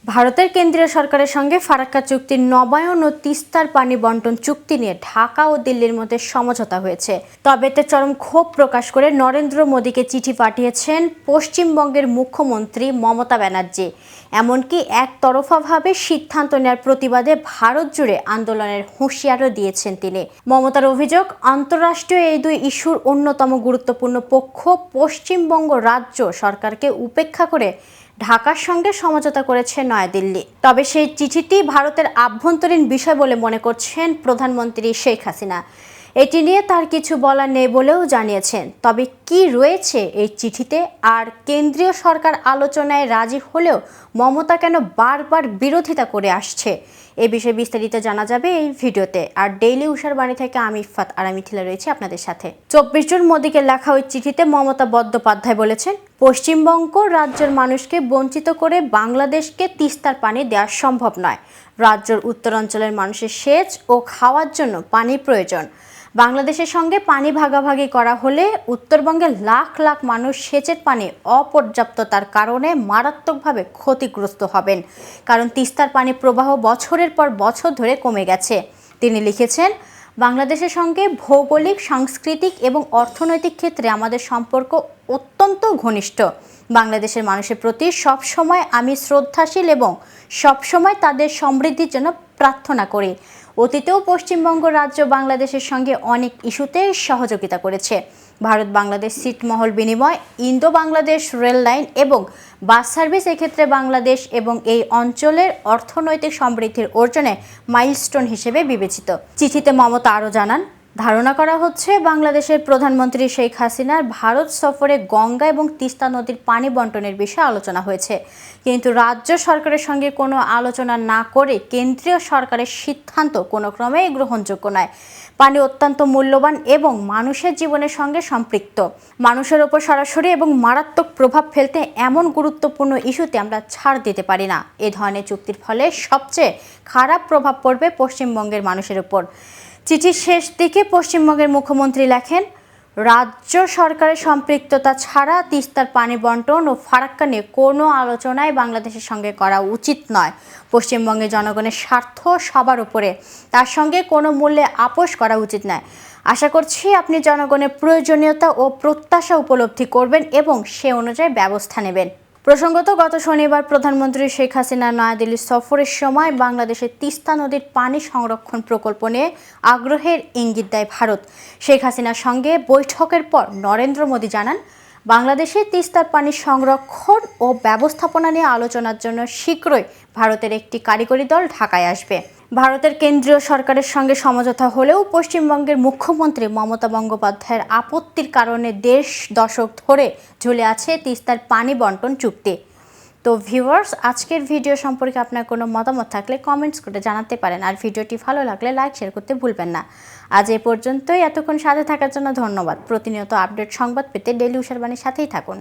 ভারতের কেন্দ্রীয় সরকারের সঙ্গে ফারাক্কা চুক্তির নবায়ন ও তিস্তার পানি বন্টন চুক্তি নিয়ে ঢাকা ও দিল্লির মধ্যে সমঝোতা হয়েছে। তবে এতে চরম ক্ষোভ প্রকাশ করে নরেন্দ্র মোদীকে চিঠি পাঠিয়েছেন পশ্চিমবঙ্গের মুখ্যমন্ত্রী মমতা ব্যানার্জি। এমনকি একতরফাভাবে সিদ্ধান্ত নেওয়ার প্রতিবাদে ভারত জুড়ে আন্দোলনের হুঁশিয়ারও দিয়েছেন তিনি। মমতার অভিযোগ, আন্তঃরাষ্ট্রীয় এই দুই ইস্যুর অন্যতম গুরুত্বপূর্ণ পক্ষ পশ্চিমবঙ্গ রাজ্য সরকারকে উপেক্ষা করে ঢাকার সঙ্গে সমঝোতা করেছে নয়াদিল্লি। তবে সেই চিঠিটি ভারতের আভ্যন্তরীণ বিষয় বলে মনে করছেন প্রধানমন্ত্রী শেখ হাসিনা। এটি নিয়ে তার কিছু বলার নেই বলেও জানিয়েছেন। তবে কি রয়েছে এই চিঠিতে, আর কেন্দ্রীয় সরকার আলোচনায় রাজি হলেও মমতা কেন বারবার বিরোধিতা করে আসছে, এ বিষয়ে বিস্তারিত জানা যাবে এই ভিডিওতে। আর ডেইলি উষার বাণী থেকে আমি ইফফাত আর আমি থিলা রয়েছি আপনাদের সাথে। 24 জুন মোদীকে লেখা ওই চিঠিতে মমতা বন্দ্যোপাধ্যায় বলেছেন, পশ্চিমবঙ্গ রাজ্যের মানুষকে বঞ্চিত করে বাংলাদেশকে তিস্তার পানি দেওয়া সম্ভব নয়। রাজ্যের উত্তরাঞ্চলের মানুষের সেচ ও খাওয়ার জন্য পানির প্রয়োজন। বাংলাদেশের সঙ্গে পানি ভাগাভাগি করা হলে উত্তরবঙ্গের লাখ লাখ মানুষ সেচের পানি অপর্যাপ্ততার কারণে মারাত্মকভাবে ক্ষতিগ্রস্ত হবেন, কারণ তিস্তার পানি প্রবাহ বছরের পর বছর ধরে কমে গেছে। তিনি লিখেছেন, বাংলাদেশের সঙ্গে ভৌগোলিক, সাংস্কৃতিক এবং অর্থনৈতিক ক্ষেত্রে আমাদের সম্পর্ক অত্যন্ত ঘনিষ্ঠ। বাংলাদেশের মানুষের প্রতি সবসময় আমি শ্রদ্ধাশীল এবং সবসময় তাদের সমৃদ্ধির জন্য প্রার্থনা করি। অতীতেও পশ্চিমবঙ্গ রাজ্য বাংলাদেশের সঙ্গে অনেক ইস্যুতে সহযোগিতা করেছে। ভারত বাংলাদেশ ছিটমহল বিনিময়, ইন্দো বাংলাদেশ রেল লাইন এবং বাস সার্ভিস এক্ষেত্রে বাংলাদেশ এবং এই অঞ্চলের অর্থনৈতিক সমৃদ্ধির অর্জনে মাইলস্টোন হিসেবে বিবেচিত। চিঠিতে মমতা আরও জানান, ধারণা করা হচ্ছে বাংলাদেশের প্রধানমন্ত্রী শেখ হাসিনার ভারত সফরে গঙ্গা এবং তিস্তা নদীর পানি বন্টনের বিষয়ে আলোচনা হয়েছে, কিন্তু রাজ্য সরকারের সঙ্গে কোনো আলোচনা না করে কেন্দ্রীয় সরকারের সিদ্ধান্ত কোনো ক্রমেই গ্রহণযোগ্য নয়। পানি অত্যন্ত মূল্যবান এবং মানুষের জীবনের সঙ্গে সম্পৃক্ত। মানুষের ওপর সরাসরি এবং মারাত্মক প্রভাব ফেলতে এমন গুরুত্বপূর্ণ ইস্যুতে আমরা ছাড় দিতে পারি না। এ ধরনের চুক্তির ফলে সবচেয়ে খারাপ প্রভাব পড়বে পশ্চিমবঙ্গের মানুষের উপর। চিঠির শেষ দিকে পশ্চিমবঙ্গের মুখ্যমন্ত্রী লেখেন, রাজ্য সরকারের সম্পৃক্ততা ছাড়া তিস্তার পানি বন্টন ও ফারাক্কা নিয়ে কোনো আলোচনায় বাংলাদেশের সঙ্গে করা উচিত নয়। পশ্চিমবঙ্গের জনগণের স্বার্থ সবার উপরে, তার সঙ্গে কোনো মূল্যে আপোষ করা উচিত নয়। আশা করছি আপনি জনগণের প্রয়োজনীয়তা ও প্রত্যাশা উপলব্ধি করবেন এবং সে অনুযায়ী ব্যবস্থা নেবেন। প্রসঙ্গত, গত শনিবার প্রধানমন্ত্রী শেখ হাসিনা নয়াদিল্লি সফরের সময় বাংলাদেশের তিস্তা নদীর পানি সংরক্ষণ প্রকল্প নিয়ে আগ্রহের ইঙ্গিত দেয় ভারত। শেখ হাসিনার সঙ্গে বৈঠকের পর নরেন্দ্র মোদী জানান, বাংলাদেশের তিস্তার পানি সংরক্ষণ ও ব্যবস্থাপনা নিয়ে আলোচনার জন্য শীঘ্রই ভারতের একটি কারিগরি দল ঢাকায় আসবে। ভারতের কেন্দ্রীয় সরকারের সঙ্গে সমঝোতা হলেও পশ্চিমবঙ্গের মুখ্যমন্ত্রী মমতা বন্দ্যোপাধ্যায়ের আপত্তির কারণে দেড় দশক ধরে ঝুলে আছে তিস্তার পানি বন্টন চুক্তি। তো ভিউয়ার্স, আজকের ভিডিও সম্পর্কে আপনার কোনো মতামত থাকলে কমেন্টস করে জানাতে পারেন। আর ভিডিওটি ভালো লাগলে লাইক শেয়ার করতে ভুলবেন না। আজ এ পর্যন্তই। এতক্ষণ সাথে থাকার জন্য ধন্যবাদ। প্রতিনিয়ত আপডেট সংবাদ পেতে ডেইলি উষার বাণীর সাথেই থাকুন।